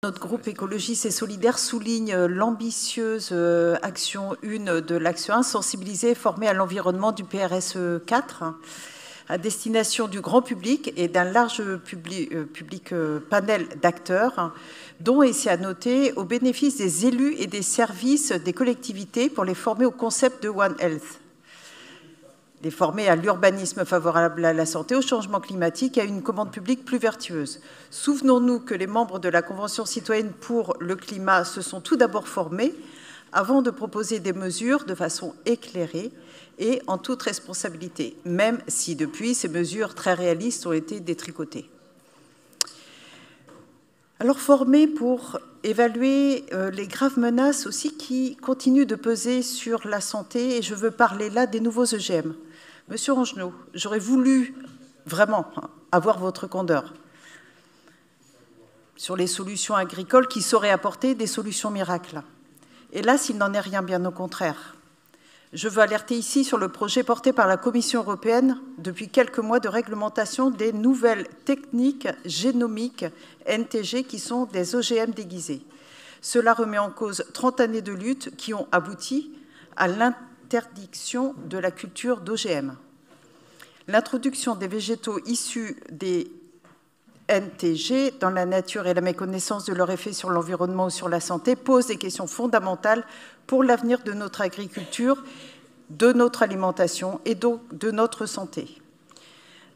Notre groupe écologiste et solidaire souligne l'ambitieuse action 1 de l'action 1, sensibiliser et former à l'environnement du PRSE 4, à destination du grand public et d'un large panel d'acteurs, dont, et c'est à noter, au bénéfice des élus et des services des collectivités pour les former au concept de One Health, les former à l'urbanisme favorable à la santé, au changement climatique et à une commande publique plus vertueuse. Souvenons-nous que les membres de la Convention citoyenne pour le climat se sont tout d'abord formés avant de proposer des mesures de façon éclairée et en toute responsabilité, même si depuis, ces mesures très réalistes ont été détricotées. Alors formés pour évaluer les graves menaces aussi qui continuent de peser sur la santé, et je veux parler là des nouveaux EGM. Monsieur Angenot, j'aurais voulu vraiment avoir votre candeur sur les solutions agricoles qui sauraient apporter des solutions miracles. Hélas, il n'en est rien, bien au contraire. Je veux alerter ici sur le projet porté par la Commission européenne depuis quelques mois de réglementation des nouvelles techniques génomiques NTG qui sont des OGM déguisés. Cela remet en cause 30 années de lutte qui ont abouti à l'interdiction de la culture d'OGM. L'introduction des végétaux issus des NTG dans la nature et la méconnaissance de leur effet sur l'environnement ou sur la santé pose des questions fondamentales pour l'avenir de notre agriculture, de notre alimentation et donc de notre santé.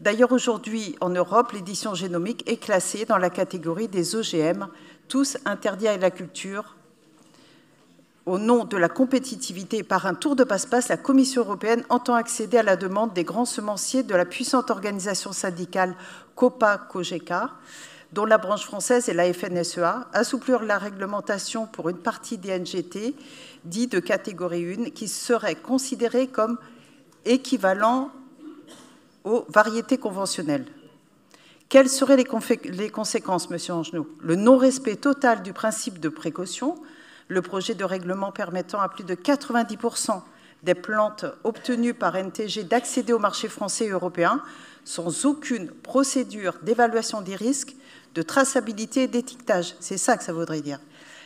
D'ailleurs, aujourd'hui, en Europe, l'édition génomique est classée dans la catégorie des OGM, tous interdits à la culture. Au nom de la compétitivité et par un tour de passe-passe, la Commission européenne entend accéder à la demande des grands semenciers de la puissante organisation syndicale COPA-COGECA, dont la branche française est la FNSEA, assouplir la réglementation pour une partie des NGT, dits de catégorie 1, qui seraient considérés comme équivalents aux variétés conventionnelles. Quelles seraient les conséquences, Monsieur Angenot? Le non-respect total du principe de précaution, le projet de règlement permettant à plus de 90% des plantes obtenues par NTG d'accéder au marché français et européen sans aucune procédure d'évaluation des risques, de traçabilité et d'étiquetage. C'est ça que ça voudrait dire.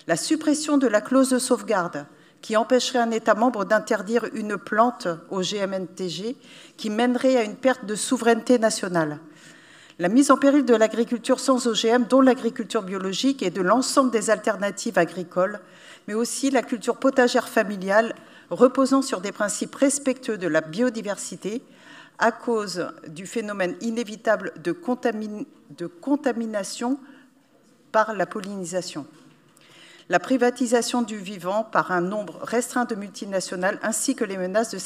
La suppression de la clause de sauvegarde qui empêcherait un État membre d'interdire une plante OGM NTG qui mènerait à une perte de souveraineté nationale. La mise en péril de l'agriculture sans OGM, dont l'agriculture biologique et de l'ensemble des alternatives agricoles, mais aussi la culture potagère familiale reposant sur des principes respectueux de la biodiversité à cause du phénomène inévitable de contamination par la pollinisation. La privatisation du vivant par un nombre restreint de multinationales ainsi que les menaces de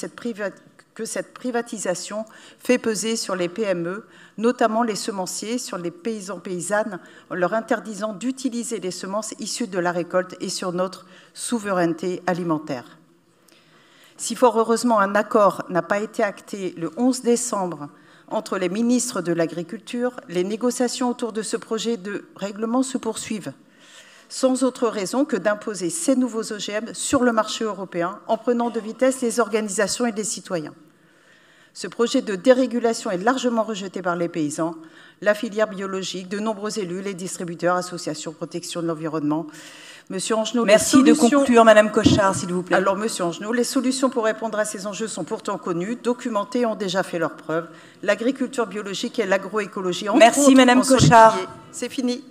que cette privatisation fait peser sur les PME, notamment les semenciers, sur les paysans-paysannes, en leur interdisant d'utiliser les semences issues de la récolte et sur notre souveraineté alimentaire. Si fort heureusement un accord n'a pas été acté le 11 décembre entre les ministres de l'Agriculture, les négociations autour de ce projet de règlement se poursuivent, sans autre raison que d'imposer ces nouveaux OGM sur le marché européen en prenant de vitesse les organisations et les citoyens. Ce projet de dérégulation est largement rejeté par les paysans, la filière biologique, de nombreux élus, les distributeurs, associations, protection de l'environnement. Monsieur Angenot, merci de conclure, Madame Cochard, s'il vous plaît. Alors, Monsieur Angenot, les solutions pour répondre à ces enjeux sont pourtant connues, documentées et ont déjà fait leurs preuves. L'agriculture biologique et l'agroécologie, entre autres, merci, Madame Cochard. C'est fini.